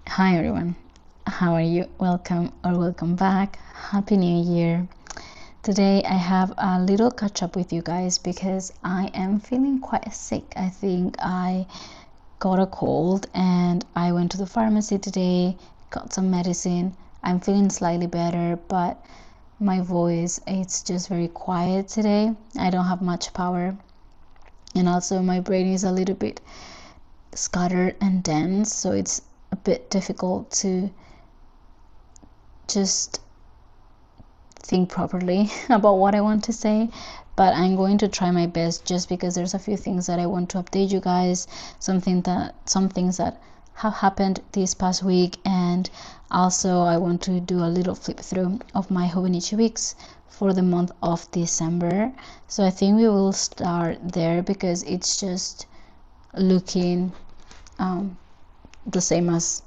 Hi everyone, how are you? Welcome or welcome back. Happy New Year. Today I have a little catch up with you guys because I am feeling quite sick. I think I got a cold and I went to the pharmacy today, got some medicine. I'm feeling slightly better, but my voice, it's just very quiet today. I don't have much power, and also my brain is a little bit scattered and dense, so it's a bit difficult to just think properly about what I want to say, but I'm going to try my best just because there's a few things that I want to update you guys, some things that have happened this past week, and also I want to do a little flip through of my hobonichi weeks for the month of December. So I think we will start there because it's just looking the same as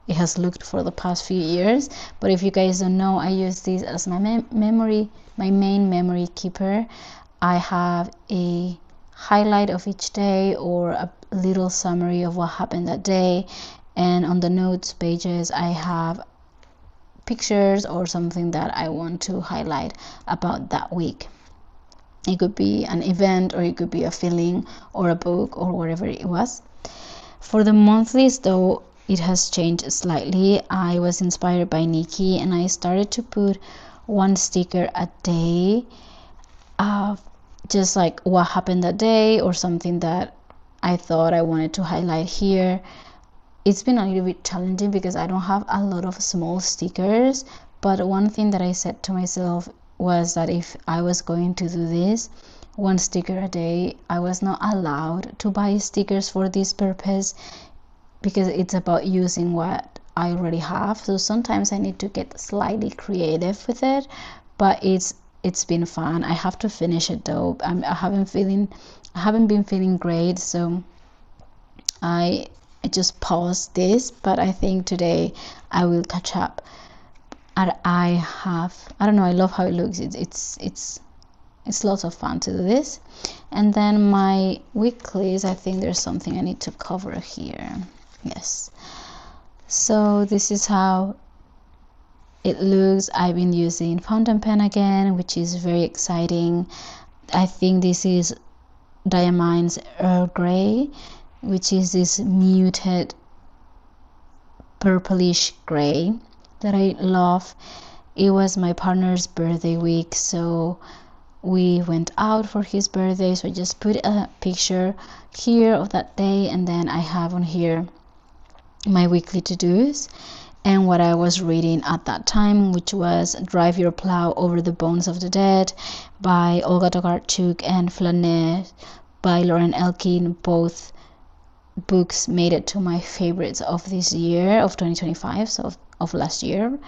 it has looked for the past few years. But if you guys don't know, I use this as my main memory keeper. I have a highlight of each day or a little summary of what happened that day, and on the notes pages I have pictures or something that I want to highlight about that week. It could be an event, or it could be a feeling or a book or whatever it was. For the monthlies though, it has changed slightly. I was inspired by Nikki and I started to put one sticker a day, just like what happened that day or something that I thought I wanted to highlight here. It's been a little bit challenging because I don't have a lot of small stickers, but one thing that I said to myself was that if I was going to do this one sticker a day, I was not allowed to buy stickers for this purpose because it's about using what I already have. So sometimes I need to get slightly creative with it, but it's been fun. I have to finish it though. I haven't been feeling great, so I just paused this, but I think today I will catch up. And I don't know, I love how it looks. It's lots of fun to do this. And then my weeklies, I think there's something I need to cover here. Yes, so this is how it looks. I've been using fountain pen again, which is very exciting. I think this is Diamine's Earl Grey, which is this muted purplish gray that I love. It was my partner's birthday week, so we went out for his birthday, so I just put a picture here of that day, and then I have on here my weekly to-dos and what I was reading at that time, which was Drive Your Plow Over the Bones of the Dead by Olga Tokarczuk and Flaneur by Lauren Elkin. Both books made it to my favorites of this year, of 2025, so of last year.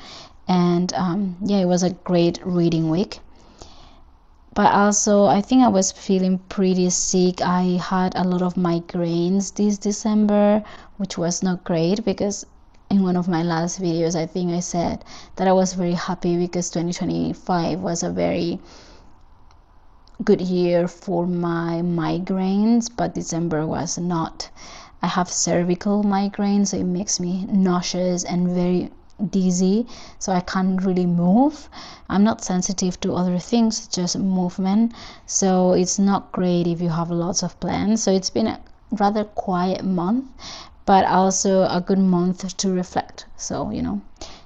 And yeah, it was a great reading week. But also I think I was feeling pretty sick. I had a lot of migraines this December, which was not great because in one of my last videos I think I said that I was very happy because 2025 was a very good year for my migraines, but December was not. I have cervical migraines, so it makes me nauseous and very dizzy, so I can't really move. I'm not sensitive to other things, just movement, so it's not great if you have lots of plans. So it's been a rather quiet month, but also a good month to reflect, so you know,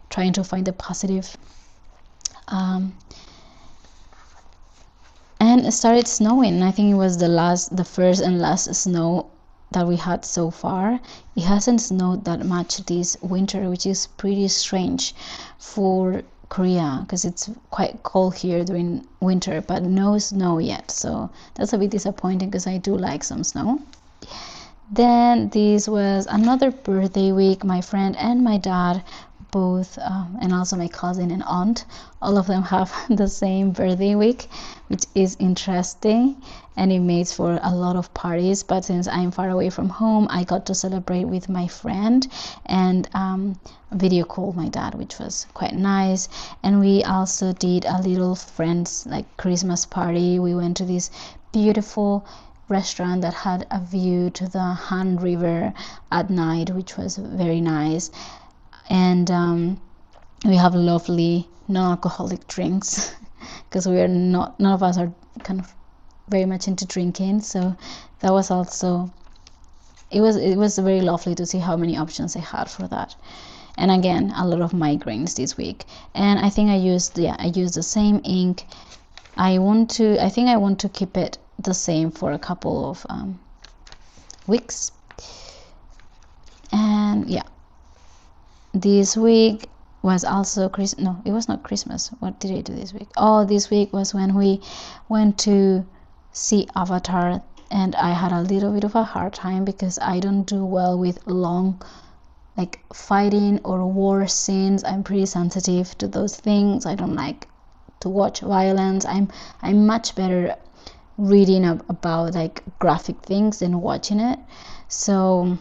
trying to find the positive. And it started snowing. I think it was the first and last snow that we had so far. It hasn't snowed that much this winter, which is pretty strange for Korea because it's quite cold here during winter, but no snow yet, so that's a bit disappointing because I do like some snow. Then this was another birthday week. My friend and my dad both, and also my cousin and aunt, all of them have the same birthday week, which is interesting, and it makes for a lot of parties. But since I'm far away from home, I got to celebrate with my friend and video call my dad, which was quite nice. And we also did a little friends like Christmas party. We went to this beautiful restaurant that had a view to the Han River at night, which was very nice. And we have lovely non-alcoholic drinks because we are not, none of us are kind of very much into drinking, so that was also, it was very lovely to see how many options I had for that. And again, a lot of migraines this week, and I think I used the same ink. I think I want to keep it the same for a couple of weeks. And yeah, this week was also no, it was not Christmas. What did I do this week? Oh, this week was when we went to see Avatar, and I had a little bit of a hard time because I don't do well with long, like, fighting or war scenes. I'm pretty sensitive to those things. I don't like to watch violence. I'm much better reading about like graphic things than watching it. So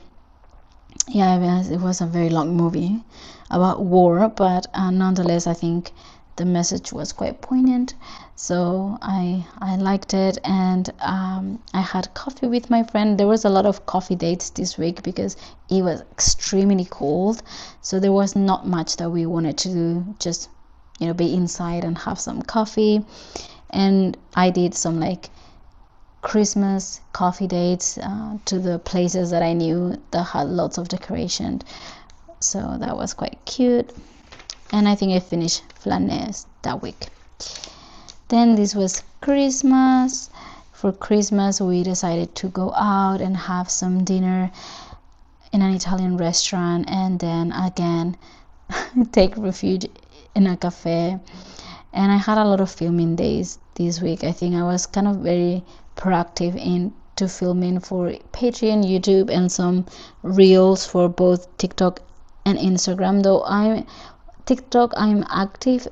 yeah, it was a very long movie about war, but nonetheless, I think the message was quite poignant, so I liked it. And I had coffee with my friend. There was a lot of coffee dates this week because it was extremely cold, so there was not much that we wanted to do, just, you know, be inside and have some coffee. And I did some like Christmas coffee dates to the places that I knew that had lots of decoration, so that was quite cute. And I think I finished Flanés that week. Then this was Christmas. For Christmas we decided to go out and have some dinner in an Italian restaurant, and then again take refuge in a cafe. And I had a lot of filming days this week. I think I was kind of very proactive into filming for Patreon, YouTube, and some reels for both TikTok and Instagram. Though TikTok, I'm active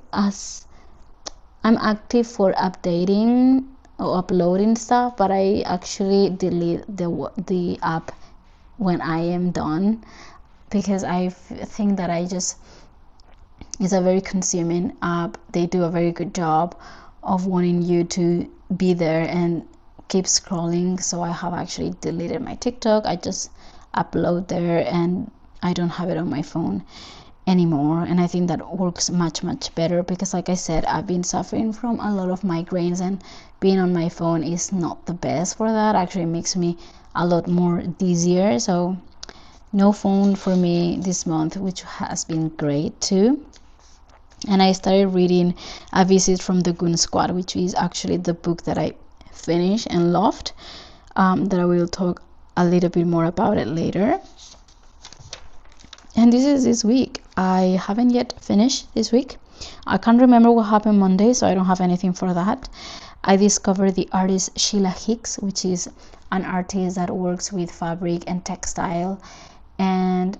for updating or uploading stuff, but I actually delete the app when I am done, because I think that it's a very consuming app. They do a very good job of wanting you to be there and keep scrolling. So I have actually deleted my TikTok. I just upload there and I don't have it on my phone anymore. And I think that works much better, because like I said, I've been suffering from a lot of migraines, and being on my phone is not the best for that. Actually, it makes me a lot more dizzier. So no phone for me this month, which has been great too. And I started reading A Visit from the Goon Squad, which is actually the book that I finished and loved, that I will talk a little bit more about it later. And this is this week. I haven't yet finished this week. I can't remember what happened Monday, so I don't have anything for that. I discovered the artist Sheila Hicks, which is an artist that works with fabric and textile, and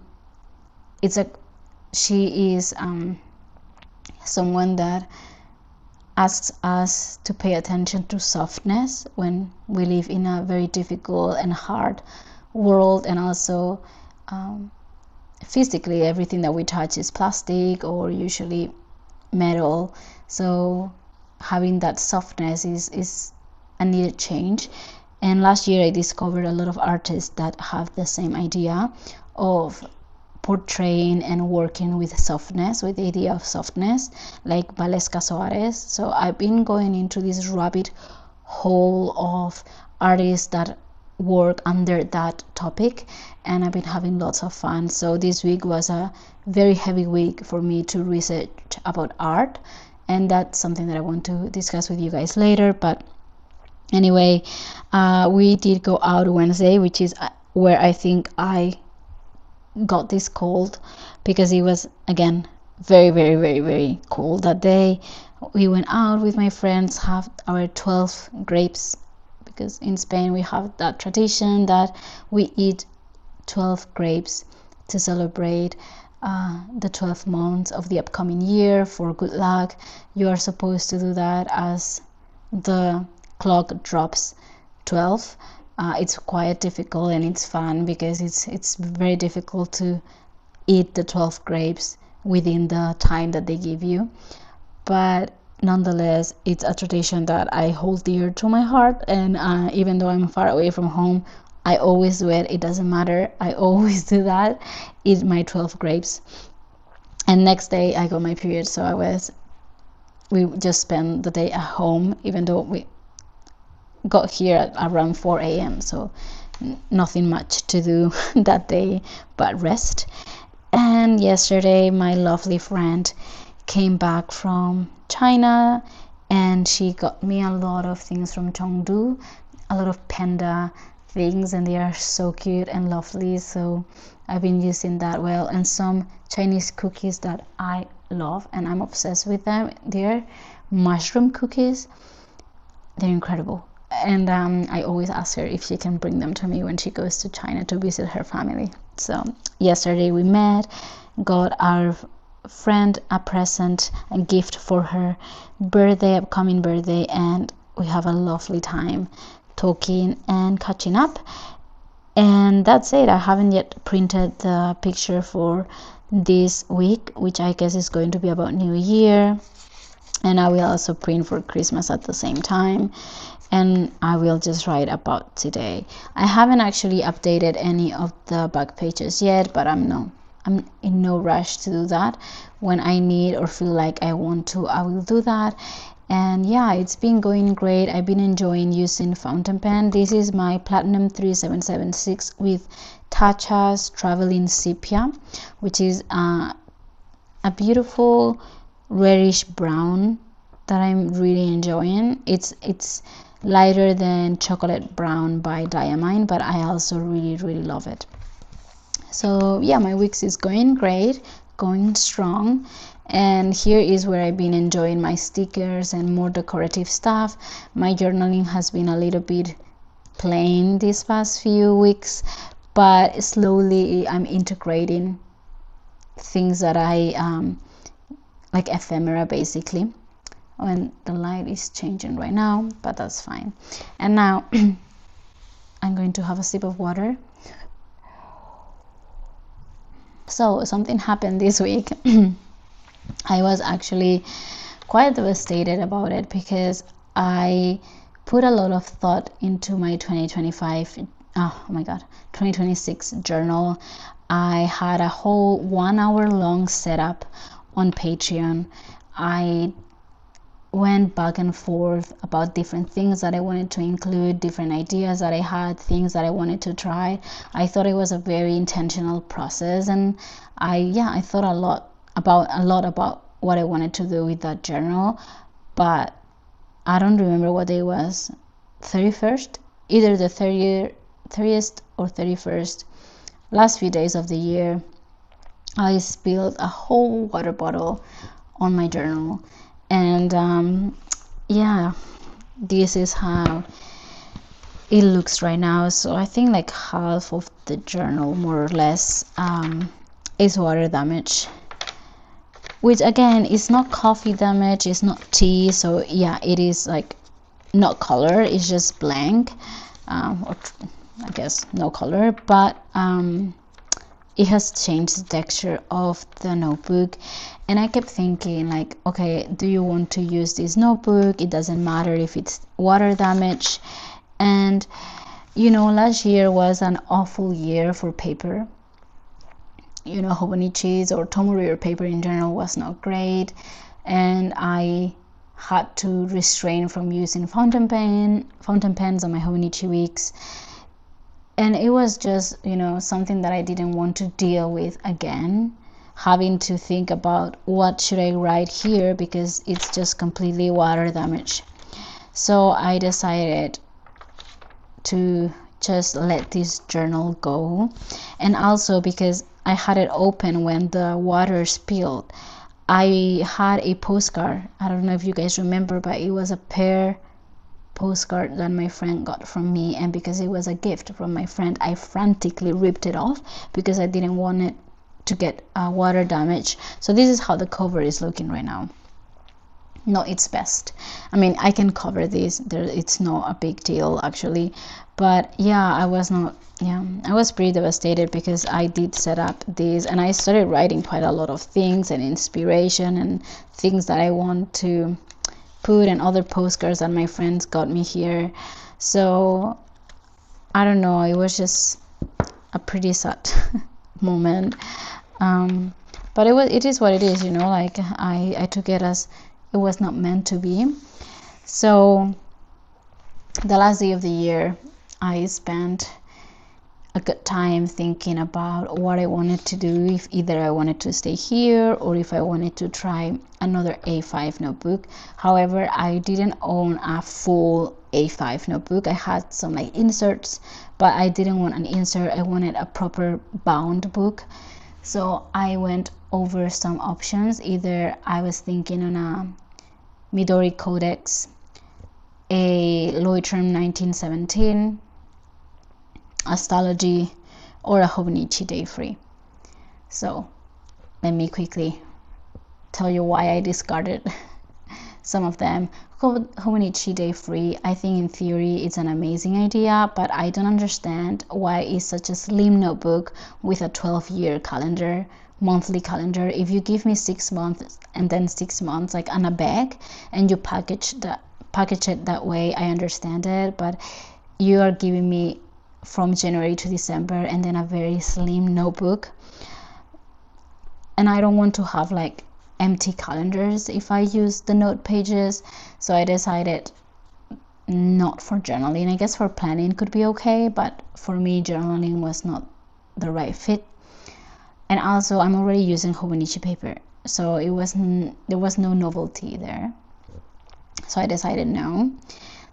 she is someone that asks us to pay attention to softness when we live in a very difficult and hard world. And also physically, everything that we touch is plastic or usually metal, so having that softness is a needed change. And last year I discovered a lot of artists that have the same idea of portraying and working with softness, with the idea of softness, like Valesca Soares. So I've been going into this rabbit hole of artists that work under that topic, and I've been having lots of fun. So this week was a very heavy week for me to research about art, and that's something that I want to discuss with you guys later. But anyway, we did go out Wednesday, which is where I think I got this cold, because it was again very cold that day. We went out with my friends, have our 12 grapes, because in Spain we have that tradition that we eat 12 grapes to celebrate the 12 months of the upcoming year for good luck. You are supposed to do that as the clock drops 12. It's quite difficult, and it's fun because it's very difficult to eat the 12 grapes within the time that they give you. But nonetheless, it's a tradition that I hold dear to my heart, and even though I'm far away from home, I always do it. It doesn't matter, I always do that. Eat my 12 grapes. And next day I got my period, so we just spent the day at home, even though we got here at around 4 a.m. so nothing much to do that day but rest. And yesterday my lovely friend came back from China, and she got me a lot of things from Chengdu, a lot of panda things, and they are so cute and lovely, so I've been using that well. And some Chinese cookies that I love and I'm obsessed with them, they're mushroom cookies. They're incredible, and I always ask her if she can bring them to me when she goes to China to visit her family. So yesterday we met, got our friend a present, a gift for her upcoming birthday, and we have a lovely time talking and catching up. And that's it. I haven't yet printed the picture for this week, which I guess is going to be about New Year, and I will also print for Christmas at the same time, and I will just write about today. I haven't actually updated any of the back pages yet, but I'm in no rush to do that. When I need or feel like I want to, I will do that. And yeah, it's been going great. I've been enjoying using fountain pen. This is my Platinum 3776 with Tatcha's Traveling Sepia, which is a beautiful reddish brown that I'm really enjoying. It's lighter than Chocolate Brown by Diamine, but I also really love it. So yeah, my weeks is going great, going strong. And here is where I've been enjoying my stickers and more decorative stuff. My journaling has been a little bit plain these past few weeks, but slowly I'm integrating things that I like ephemera basically. And the light is changing right now, but that's fine. And now I'm going to have a sip of water. So something happened this week. I was actually quite devastated about it because I put a lot of thought into my 2026 journal. I had a whole 1 hour long setup on Patreon. I went back and forth about different things that I wanted to include, different ideas that I had, things that I wanted to try. I thought it was a very intentional process, and I thought a lot about what I wanted to do with that journal, but I don't remember what day it was. 31st, either the 30th or 31st, last few days of the year, I spilled a whole water bottle on my journal. And this is how it looks right now. So I think like half of the journal, more or less, is water damage, which again is not coffee damage, it's not tea, so yeah, it is like not color, it's just blank, or I guess no color, but it has changed the texture of the notebook. And I kept thinking like, okay, do you want to use this notebook? It doesn't matter if it's water damage. And last year was an awful year for paper. Hobonichis or Tomori paper in general was not great, and I had to restrain from using fountain pens on my Hobonichi weeks. And it was just something that I didn't want to deal with again, having to think about what should I write here because it's just completely water damage. So I decided to just let this journal go. And also because I had it open when the water spilled, I had a postcard. I don't know if you guys remember, but it was a pear postcard that my friend got from me, and because it was a gift from my friend, I frantically ripped it off because I didn't want it to get water damage. So this is how the cover is looking right now. Not its best. I mean, I can cover this, it's not a big deal actually, but yeah, I was pretty devastated because I did set up this, and I started writing quite a lot of things and inspiration and things that I want to put, and other postcards that my friends got me here. So I don't know, it was just a pretty sad moment. But it is what it is, you know, like I took it as it was not meant to be. So the last day of the year, I spent a good time thinking about what I wanted to do, if either I wanted to stay here or if I wanted to try another A5 notebook. However, I didn't own a full A5 notebook. I had some like inserts, but I didn't want an insert. I wanted a proper bound book. So I went over some options. Either I was thinking on a Midori Codex, a Leuchtturm 1917, Astrology, or a Hobonichi Day Free. So let me quickly tell you why I discarded some of them. Hobonichi Day Free, I think in theory it's an amazing idea, but I don't understand why it's such a slim notebook with a 12-year calendar, monthly calendar. If you give me 6 months and then 6 months like on a bag and you package it that way, I understand it, but you are giving me from January to December and then a very slim notebook, and I don't want to have like empty calendars if I use the note pages. So I decided not for journaling. I guess for planning could be okay, but for me journaling was not the right fit. And also I'm already using Hobonichi paper, so there was no novelty there, so I decided no.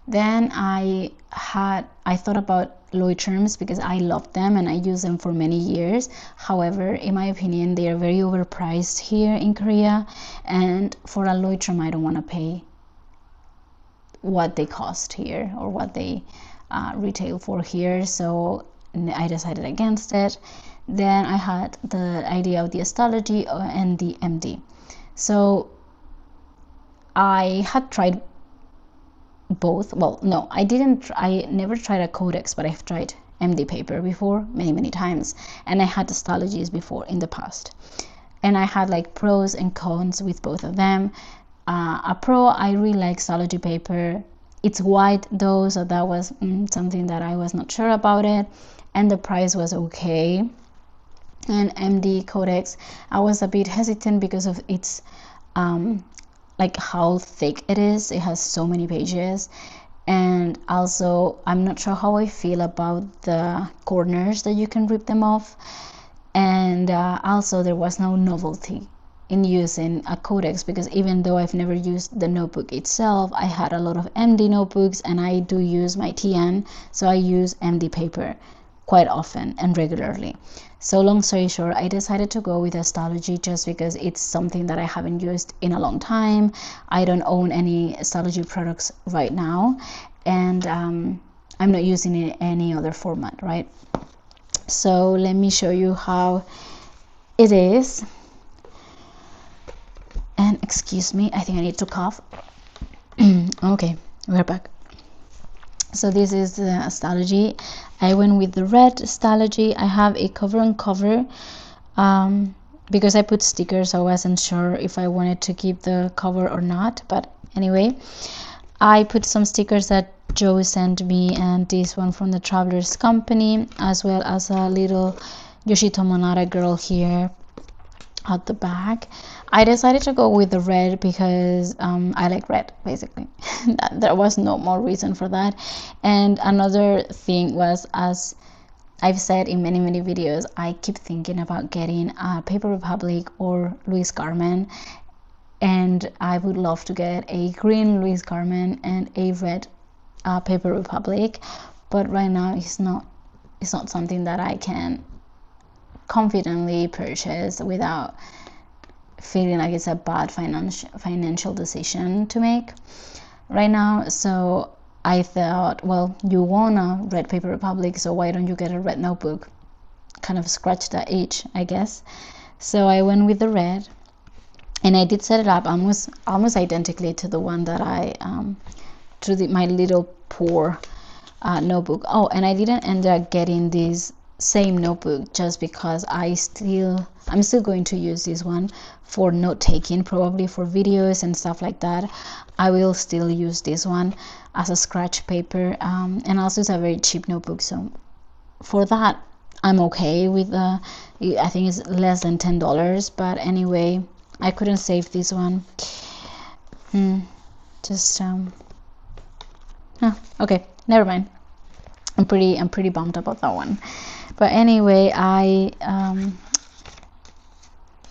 Then I thought about Leuchtturms because I love them and I use them for many years. However, in my opinion, they are very overpriced here in Korea, and for a Leuchtturm I don't want to pay what they cost here or what they retail for here, so I decided against it. Then I had the idea of the Astrology and the MD. So I had tried both. Well, no, I never tried a Codex, but I've tried MD paper before many times, and I had Astrologies before in the past, and I had like pros and cons with both of them. A pro, I really like Astrology paper. It's white though, so that was something that I was not sure about it, and the price was okay. And MD Codex, I was a bit hesitant because of its like how thick it is. It has so many pages, and also I'm not sure how I feel about the corners that you can rip them off, and also there was no novelty in using a Codex, because even though I've never used the notebook itself, I had a lot of MD notebooks and I do use my TN, so I use MD paper quite often and regularly. So long story short, I decided to go with Astrology just because it's something that I haven't used in a long time. I don't own any Astrology products right now, and I'm not using it in any other format, right? So let me show you how it is. And excuse me, I think I need to cough. Okay, we're back. So this is the Astrology. I went with the red Astrology. I have a cover on cover because I put stickers, so I wasn't sure if I wanted to keep the cover or not, but anyway, I put some stickers that Joe sent me, and this one from the Travelers Company, as well as a little Yoshitomo Nara girl here at the back. I decided to go with the red because I like red, basically. There was no more reason for that. And another thing was, as I've said in many videos, I keep thinking about getting a Paper Republic or Louis Carmen, and I would love to get a green Louis Carmen and a red Paper Republic, but right now it's not something that I can confidently purchase without feeling like it's a bad financial decision to make right now. So I thought, well, you want a red Paper Republic, so why don't you get a red notebook? Kind of scratch that itch, I guess. So I went with the red, and I did set it up almost identically to the one that I my little poor notebook. Oh, and I didn't end up getting these same notebook, just because I'm still going to use this one for note taking, probably for videos and stuff like that. I will still use this one as a scratch paper, and also it's a very cheap notebook, so for that I'm okay with I think it's less than $10, but anyway, I couldn't save this one. Okay, never mind. I'm pretty bummed about that one. But anyway, I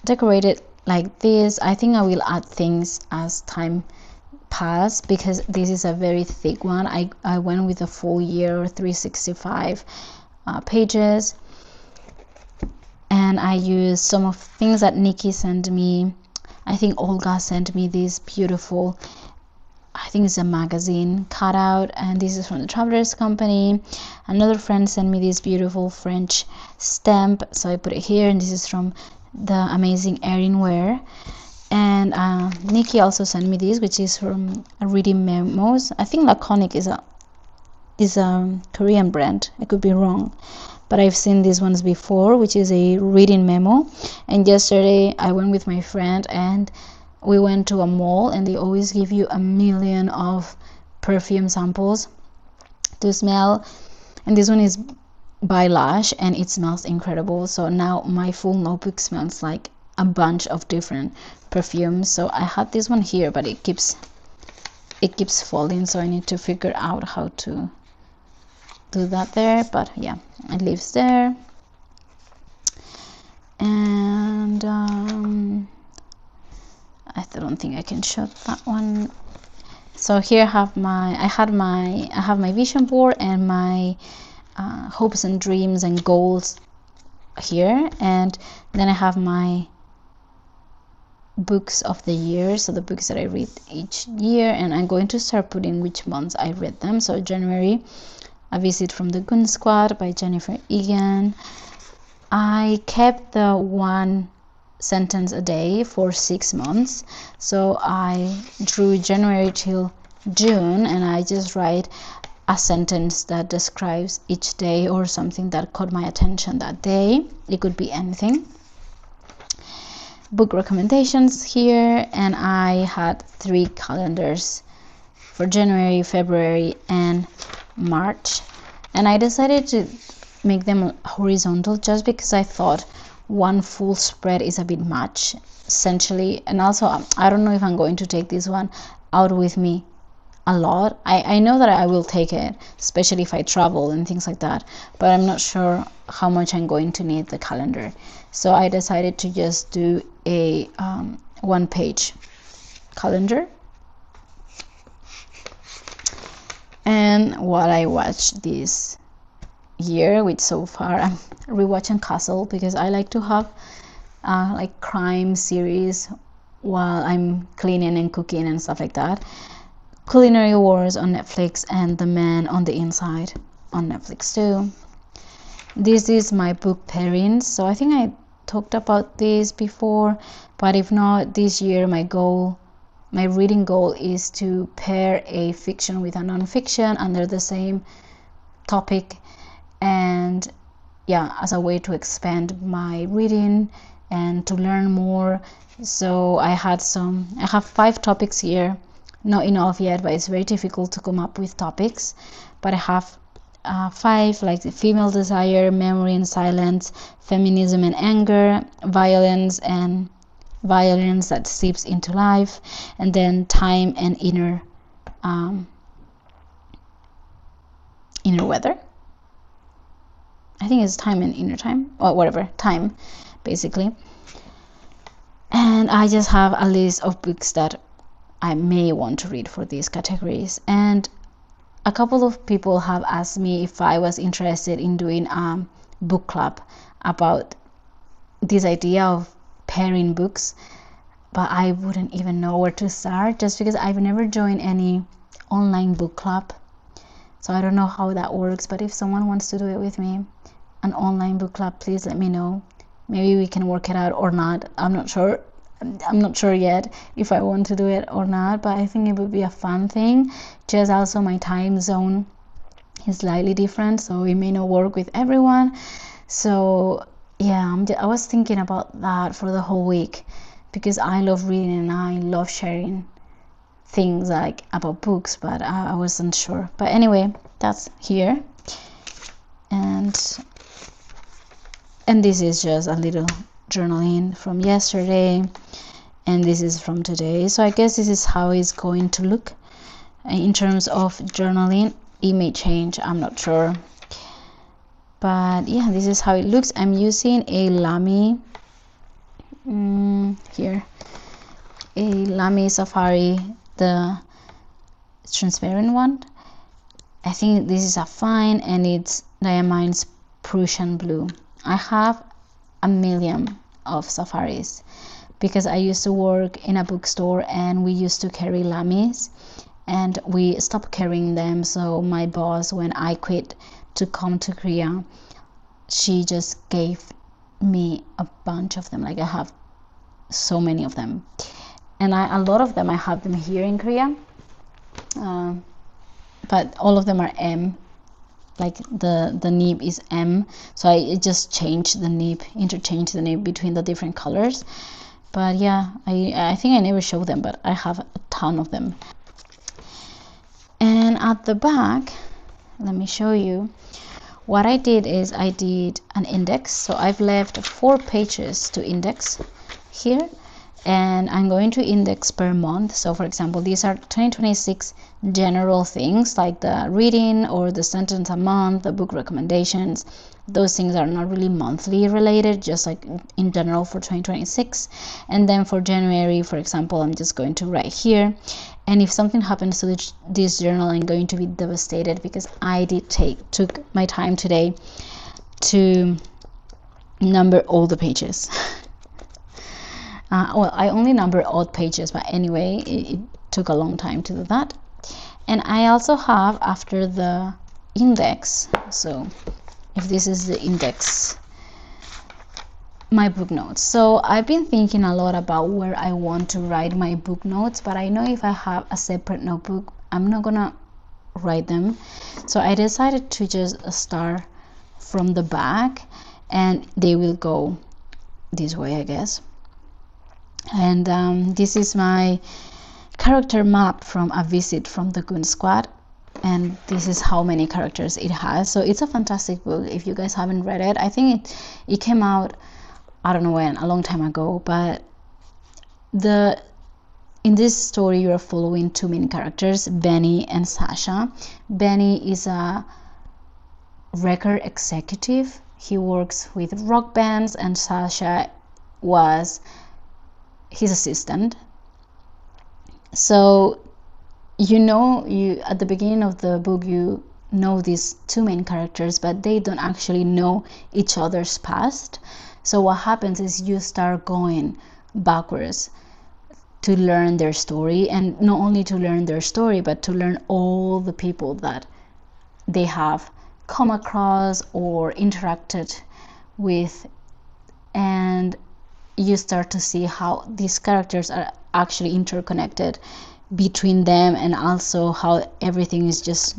decorated like this. I think I will add things as time pass, because this is a very thick one. I went with a full year 365 pages, and I used some of things that Nikki sent me. I think Olga sent me this beautiful, I think it's a magazine cutout, and this is from the Travelers Company. Another friend sent me this beautiful French stamp, so I put it here, and this is from the amazing Erin. And Nikki also sent me this, which is from Reading Memos. I think Laconic is a Korean brand. I could be wrong, but I've seen these ones before, which is a reading memo. And yesterday I went with my friend, and we went to a mall, and they always give you a million of perfume samples to smell, and this one is by Lush, and it smells incredible. So now my full notebook smells like a bunch of different perfumes. So I had this one here, but it keeps falling, so I need to figure out how to do that there. But yeah, it lives there. And I don't think I can show that one. So here I have my vision board and my hopes and dreams and goals here, and then I have my books of the year, so the books that I read each year, and I'm going to start putting which months I read them. So January, A Visit from the Goon Squad by Jennifer Egan. I kept the one sentence a day for 6 months, so I drew January till June, and I just write a sentence that describes each day or something that caught my attention that day. It could be anything. Book recommendations here, and I had 3 calendars for January, February, and March, and I decided to make them horizontal just because I thought one full spread is a bit much, essentially. And also, I don't know if I'm going to take this one out with me a lot. I know that I will take it, especially if I travel and things like that, but I'm not sure how much I'm going to need the calendar. So I decided to just do a 1-page calendar. And what I watched this year, which so far I'm rewatching Castle, because I like to have like crime series while I'm cleaning and cooking and stuff like that. Culinary Wars on Netflix, and The Man on the Inside on Netflix too. This is my book pairings, so I think I talked about this before, but if not, this year my reading goal is to pair a fiction with a non-fiction under the same topic, and yeah, as a way to expand my reading and to learn more. So I have 5 topics here. Not enough yet, but it's very difficult to come up with topics. But I have 5, like female desire, memory and silence, feminism and anger, violence and violence that seeps into life, and then time and inner weather. I think it's time and inner time, or whatever, time, basically. And I just have a list of books that I may want to read for these categories. And a couple of people have asked me if I was interested in doing a book club about this idea of pairing books, but I wouldn't even know where to start, just because I've never joined any online book club. So I don't know how that works, but if someone wants to do it with me, an online book club, please let me know. Maybe we can work it out or not. I'm not sure yet if I want to do it or not, but I think it would be a fun thing. Just also my time zone is slightly different, so it may not work with everyone. So yeah, I was thinking about that for the whole week, because I love reading and I love sharing things like about books, but I wasn't sure. But anyway, that's here. And this is just a little journaling from yesterday, and this is from today. So I guess this is how it's going to look in terms of journaling. It may change, I'm not sure, but yeah, this is how it looks. I'm using a Lamy here, a Lamy Safari, the transparent one. I think this is a fine, and it's Diamine's Prussian blue. I have a million of Safaris because I used to work in a bookstore and we used to carry Lamys, and we stopped carrying them. So my boss, when I quit to come to Korea, she just gave me a bunch of them. Like, I have so many of them, and a lot of them I have them here in Korea, but all of them are M. Like the nib is M, so I just changed the nib, interchanged the nib between the different colors. But yeah, I think I never showed them, but I have a ton of them. And at the back, let me show you. What I did is I did an index. So I've left 4 pages to index here, and I'm going to index per month. So for example, these are 2026 general things like the reading or the sentence a month, the book recommendations. Those things are not really monthly related, just like in general for 2026. And then for January, for example, I'm just going to write here. And if something happens to this journal, I'm going to be devastated, because I took my time today to number all the pages. Well, I only number odd pages, but anyway, it took a long time to do that. And I also have, after the index, so if this is the index, my book notes. So I've been thinking a lot about where I want to write my book notes, but I know if I have a separate notebook, I'm not gonna write them. So I decided to just start from the back, and they will go this way, I guess. And this is my character map from a visit from the Goon Squad, and this is how many characters it has. So it's a fantastic book. If you guys haven't read it, I think it came out, I don't know when, a long time ago, but in this story you are following 2 main characters, Benny and Sasha. Benny is a record executive. He works with rock bands, and Sasha was his assistant. So you at the beginning of the book, you know these 2 main characters, but they don't actually know each other's past. So what happens is you start going backwards to learn their story, and not only to learn their story, but to learn all the people that they have come across or interacted with, and you start to see how these characters are actually interconnected between them, and also how everything is just,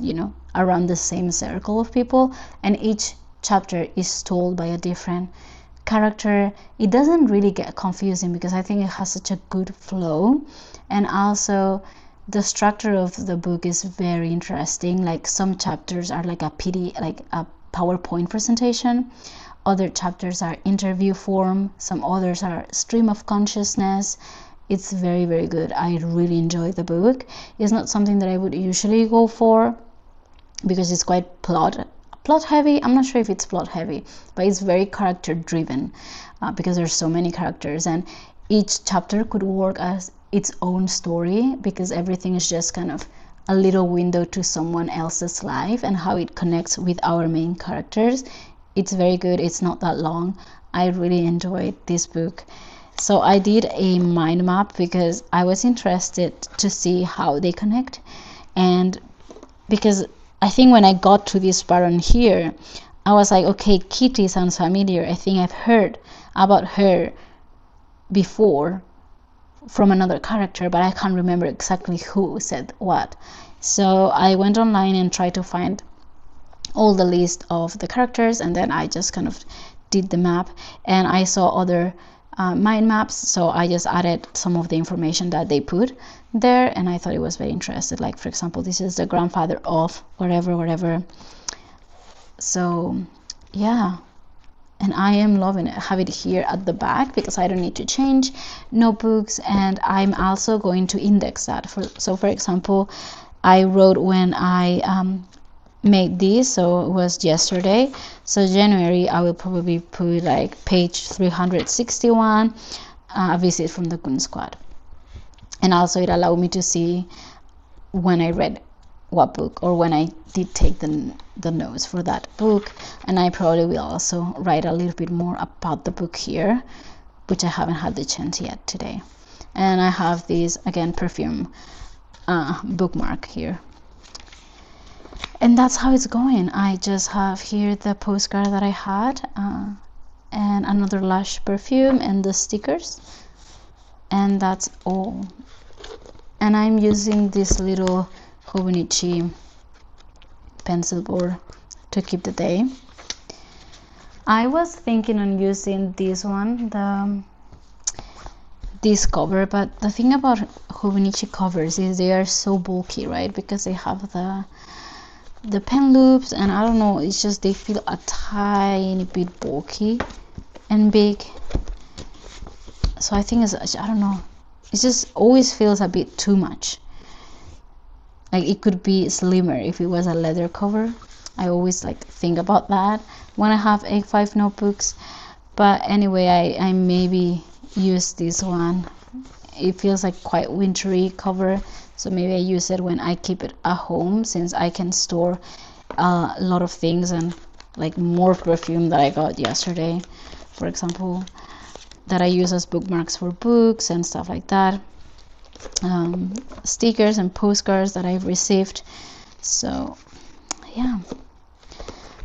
around the same circle of people, and each chapter is told by a different character. It doesn't really get confusing because I think it has such a good flow, and also the structure of the book is very interesting. Like, some chapters are like a PowerPoint presentation, other chapters are interview form, some others are stream of consciousness. It's very, very good. I really enjoy the book. It's not something that I would usually go for because it's quite plot heavy. I'm not sure if it's plot heavy, but it's very character driven, because there's so many characters, and each chapter could work as its own story, because everything is just kind of a little window to someone else's life and how it connects with our main characters. It's very good. It's not that long. I really enjoyed this book. So I did a mind map because I was interested to see how they connect, and because I think when I got to this pattern here, I was like, okay, Kitty sounds familiar. I think I've heard about her before from another character, but I can't remember exactly who said what. So I went online and tried to find all the list of the characters, and then I just kind of did the map, and I saw other mind maps, so I just added some of the information that they put there, and I thought it was very interesting. Like, for example, this is the grandfather of whatever. So yeah, and I am loving it. Have it here at the back because I don't need to change notebooks, and I'm also going to index that. So for example, I wrote when I made this, so it was yesterday, so January I will probably put like page 361, a visit from the Goon Squad. And also it allowed me to see when I read what book, or when I did take the notes for that book. And I probably will also write a little bit more about the book here, which I haven't had the chance yet today. And I have this, again, perfume bookmark here. And that's how it's going. I just have here the postcard that I had, and another Lush perfume and the stickers, and that's all. And I'm using this little hobonichi pencil board to keep the day. I was thinking on using this one, this cover, but the thing about hobonichi covers is they are so bulky, right? Because they have the pen loops, and I don't know, it's just they feel a tiny bit bulky and big. So I think it's, I don't know, it just always feels a bit too much. Like, it could be slimmer if it was a leather cover. I always like think about that when I have A5 notebooks. But anyway, I maybe use this one. It feels like quite wintry cover, so maybe I use it when I keep it at home, since I can store a lot of things, and like more perfume that I got yesterday, for example, that I use as bookmarks for books and stuff like that. Stickers and postcards that I've received. So yeah,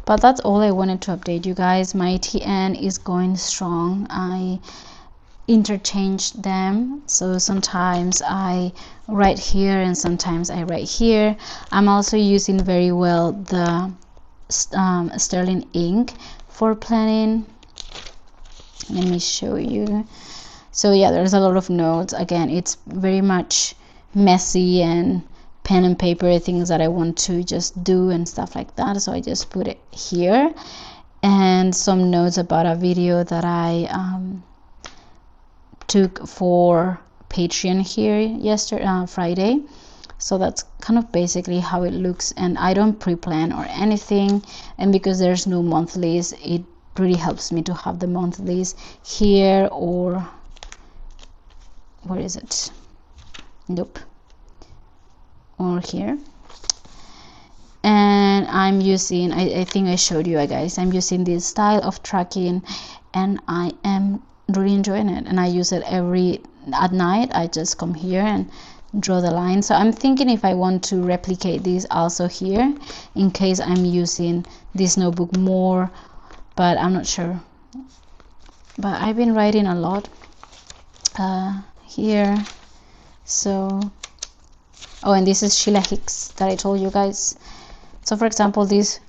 but that's all I wanted to update you guys. My TN is going strong. I interchanged them, so sometimes I write here and sometimes I write here. I'm also using very well the sterling ink for planning. Let me show you. So yeah, there's a lot of notes. Again, it's very much messy and pen and paper things that I want to just do and stuff like that, so I just put it here. And some notes about a video that I took for Patreon here yesterday, Friday. So that's kind of basically how it looks, and I don't pre-plan or anything, and because there's no monthlies, it really helps me to have the monthlies here, or where is it? Nope. Or here. And I'm using, I think I showed you guys, I'm using this style of tracking, and I am really enjoying it. And I use it at night. I just come here and draw the line. So I'm thinking if I want to replicate this also here, in case I'm using this notebook more, but I'm not sure. But I've been writing a lot here. So, oh, and this is Sheila Hicks that I told you guys. So for example, this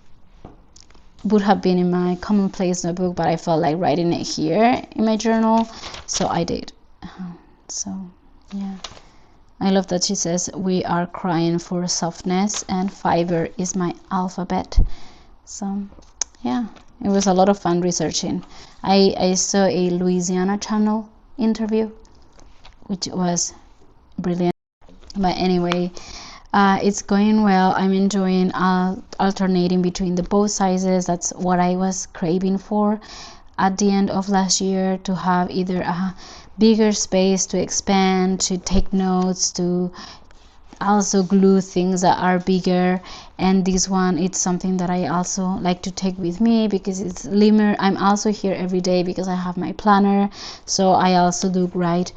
would have been in my commonplace notebook, but I felt like writing it here in my journal, so I did. So yeah, I love that she says, we are crying for softness and fiber is my alphabet. So yeah, it was a lot of fun researching. I saw a Louisiana Channel interview, which was brilliant. But anyway, it's going well. I'm enjoying alternating between the both sizes. That's what I was craving for at the end of last year, to have either a bigger space to expand, to take notes, to also glue things that are bigger. And this one, it's something that I also like to take with me because it's slimmer. I'm also here every day because I have my planner, so I also do write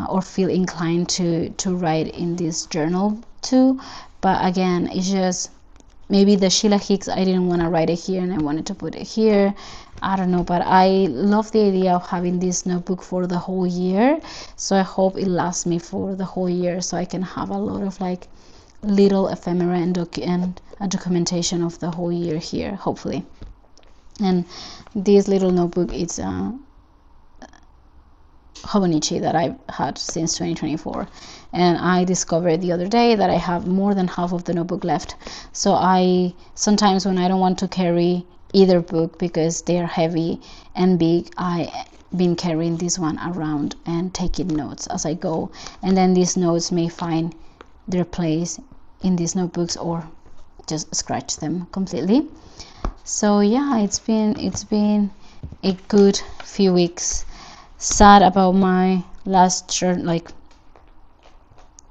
or feel inclined to write in this journal too. But again, it's just maybe the Sheila Hicks, I didn't want to write it here and I wanted to put it here. I don't know, but I love the idea of having this notebook for the whole year, so I hope it lasts me for the whole year, so I can have a lot of like little ephemera and a documentation of the whole year here, hopefully. And this little notebook is hobonichi that I've had since 2024, and I discovered the other day that I have more than half of the notebook left. So I sometimes, when I don't want to carry either book because they are heavy and big, I been carrying this one around and taking notes as I go, and then these notes may find their place in these notebooks or just scratch them completely. So yeah, it's been a good few weeks. Sad about my last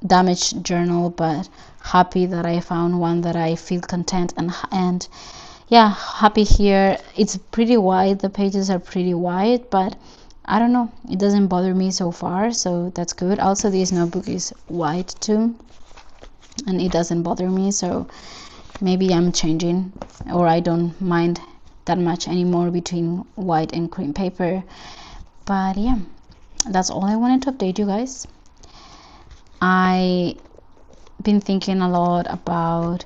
damaged journal, but happy that I found one that I feel content and yeah, happy here. It's pretty wide, the pages are pretty wide, but I don't know, it doesn't bother me so far, so that's good. Also, this notebook is white too, and it doesn't bother me, so maybe I'm changing, or I don't mind that much anymore between white and cream paper. But yeah, that's all I wanted to update you guys. I been thinking a lot about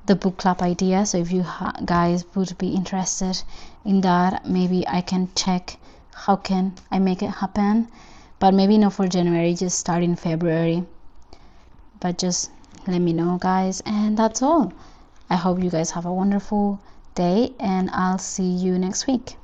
the book club idea, so if you guys would be interested in that, maybe I can check how can I make it happen, but maybe not for January, just start in February. But just let me know, guys, and that's all. I hope you guys have a wonderful day, and I'll see you next week.